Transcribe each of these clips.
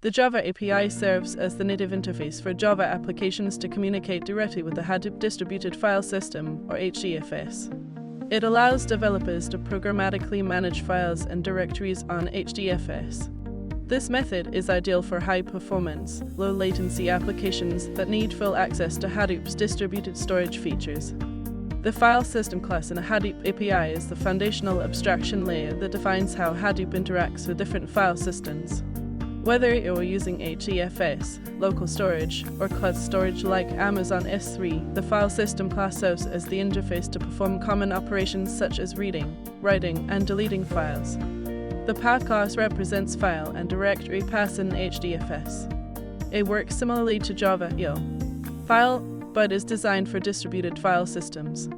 The Java API serves as the native interface for Java applications to communicate directly with the Hadoop Distributed File System, or HDFS. It allows developers to programmatically manage files and directories on HDFS. This method is ideal for high-performance, low-latency applications that need full access to Hadoop's distributed storage features. The FileSystem class in a Hadoop API is the foundational abstraction layer that defines how Hadoop interacts with different file systems. Whether you're using HDFS, local storage, or cloud storage like Amazon S3, the FileSystem class serves as the interface to perform common operations such as reading, writing, and deleting files. The path class represents file and directory paths in HDFS. It works similarly to Java file, but is designed for distributed file systems.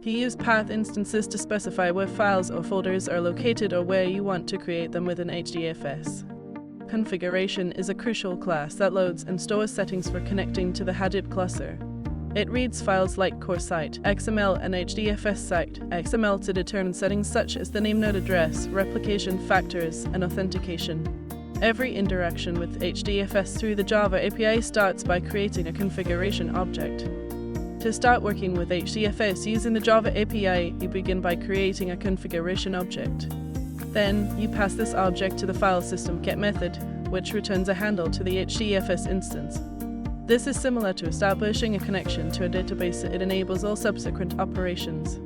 You use path instances to specify where files or folders are located or where you want to create them within HDFS. Configuration is a crucial class that loads and stores settings for connecting to the Hadoop cluster. It reads files like core site, XML, and HDFS site, XML to determine settings such as the name node address, replication factors, and authentication. Every interaction with HDFS through the Java API starts by creating a configuration object. To start working with HDFS using the Java API, you begin by creating a configuration object. Then, you pass this object to the FileSystem get method, which returns a handle to the HDFS instance. This is similar to establishing a connection to a database. It enables all subsequent operations.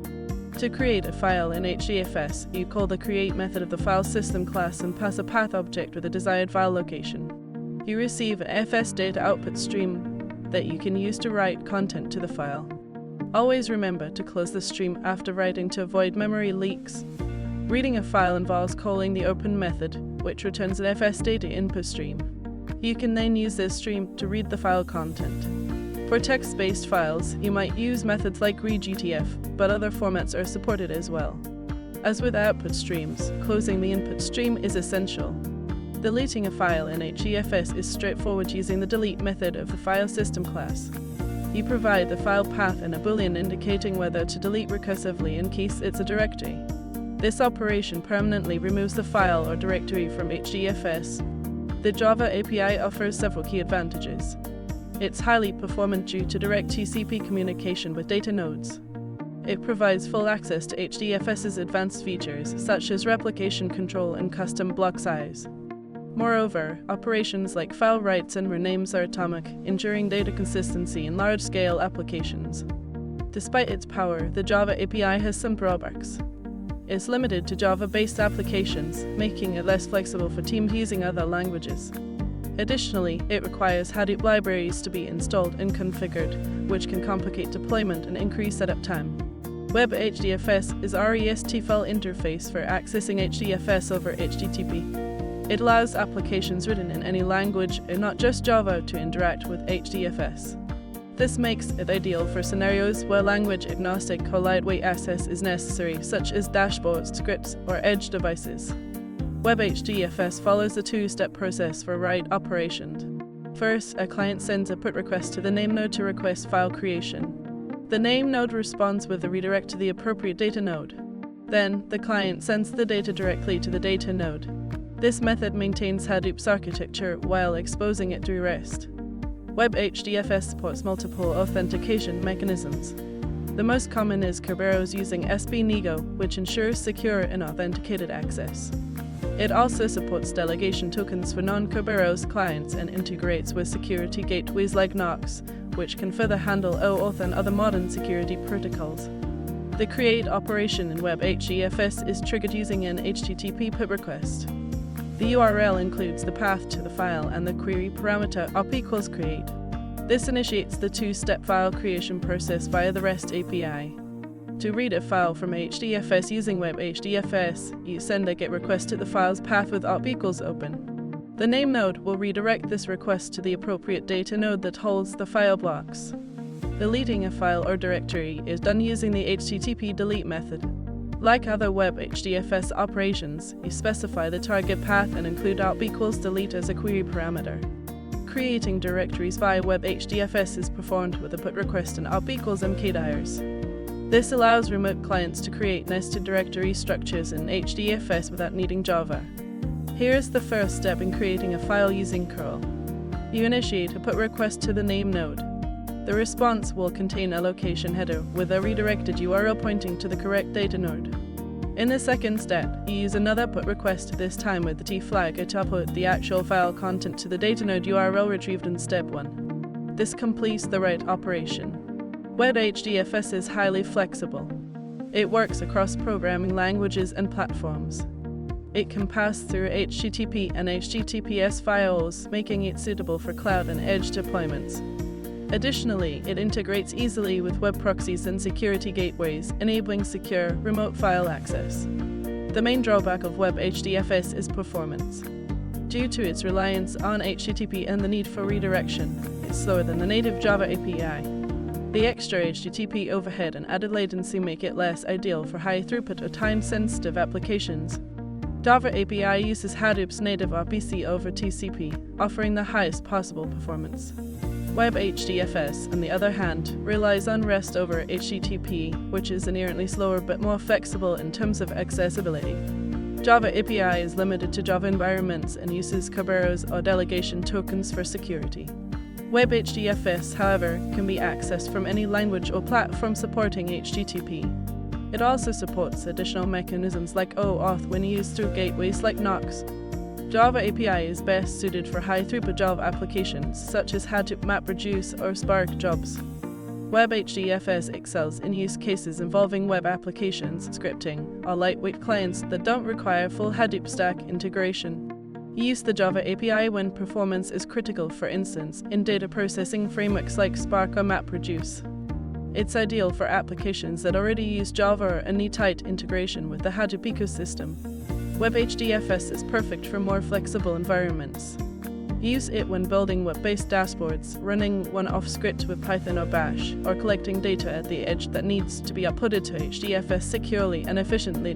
To create a file in HDFS, you call the create method of the FileSystem class and pass a path object with a desired file location. You receive an FS data output stream that you can use to write content to the file. Always remember to close the stream after writing to avoid memory leaks. Reading a file involves calling the open method, which returns an FS data input stream. You can then use this stream to read the file content. For text-based files, you might use methods like readGTF, but other formats are supported as well. As with output streams, closing the input stream is essential. Deleting a file in HDFS is straightforward using the delete method of the FileSystem class. You provide the file path and a boolean indicating whether to delete recursively in case it's a directory. This operation permanently removes the file or directory from HDFS. The Java API offers several key advantages. It's highly performant due to direct TCP communication with data nodes. It provides full access to HDFS's advanced features, such as replication control and custom block size. Moreover, operations like file writes and renames are atomic, ensuring data consistency in large-scale applications. Despite its power, the Java API has some drawbacks. It's limited to Java-based applications, making it less flexible for teams using other languages. Additionally, it requires Hadoop libraries to be installed and configured, which can complicate deployment and increase setup time. WebHDFS is a RESTful interface for accessing HDFS over HTTP. It allows applications written in any language, and not just Java, to interact with HDFS. This makes it ideal for scenarios where language-agnostic or lightweight access is necessary, such as dashboards, scripts, or edge devices. WebHDFS follows a two-step process for write operation. First, a client sends a put request to the name node to request file creation. The name node responds with a redirect to the appropriate data node. Then, the client sends the data directly to the data node. This method maintains Hadoop's architecture while exposing it to REST. WebHDFS supports multiple authentication mechanisms. The most common is Kerberos using SB-Nego, which ensures secure and authenticated access. It also supports delegation tokens for non-Kerberos clients and integrates with security gateways like Knox, which can further handle OAuth and other modern security protocols. The create operation in WebHDFS is triggered using an HTTP put request. The URL includes the path to the file and the query parameter op=create. This initiates the two-step file creation process via the REST API. To read a file from HDFS using WebHDFS, you send a GET request to the file's path with op=open. The name node will redirect this request to the appropriate data node that holds the file blocks. Deleting a file or directory is done using the HTTP delete method. Like other WebHDFS operations, you specify the target path and include op=delete as a query parameter. Creating directories via WebHDFS is performed with a put request and op=mkdirs. This allows remote clients to create nested directory structures in HDFS without needing Java. Here is the first step in creating a file using curl. You initiate a put request to the name node. The response will contain a location header with a redirected URL pointing to the correct data node. In the second step, you use another put request, this time with the T flag to output the actual file content to the data node URL retrieved in step 1. This completes the write operation. WebHDFS is highly flexible. It works across programming languages and platforms. It can pass through HTTP and HTTPS files, making it suitable for cloud and edge deployments. Additionally, it integrates easily with web proxies and security gateways, enabling secure, remote file access. The main drawback of WebHDFS is performance. Due to its reliance on HTTP and the need for redirection, it's slower than the native Java API. The extra HTTP overhead and added latency make it less ideal for high-throughput or time-sensitive applications. Java API uses Hadoop's native RPC over TCP, offering the highest possible performance. WebHDFS, on the other hand, relies on REST over HTTP, which is inherently slower but more flexible in terms of accessibility. Java API is limited to Java environments and uses Kerberos or delegation tokens for security. WebHDFS, however, can be accessed from any language or platform supporting HTTP. It also supports additional mechanisms like OAuth when used through gateways like Knox. Java API is best suited for high-throughput Java applications such as Hadoop MapReduce or Spark jobs. WebHDFS excels in use cases involving web applications, scripting, or lightweight clients that don't require full Hadoop stack integration. Use the Java API when performance is critical, for instance, in data processing frameworks like Spark or MapReduce. It's ideal for applications that already use Java and need tight integration with the Hadoop ecosystem. WebHDFS is perfect for more flexible environments. Use it when building web-based dashboards, running one-off script with Python or Bash, or collecting data at the edge that needs to be uploaded to HDFS securely and efficiently.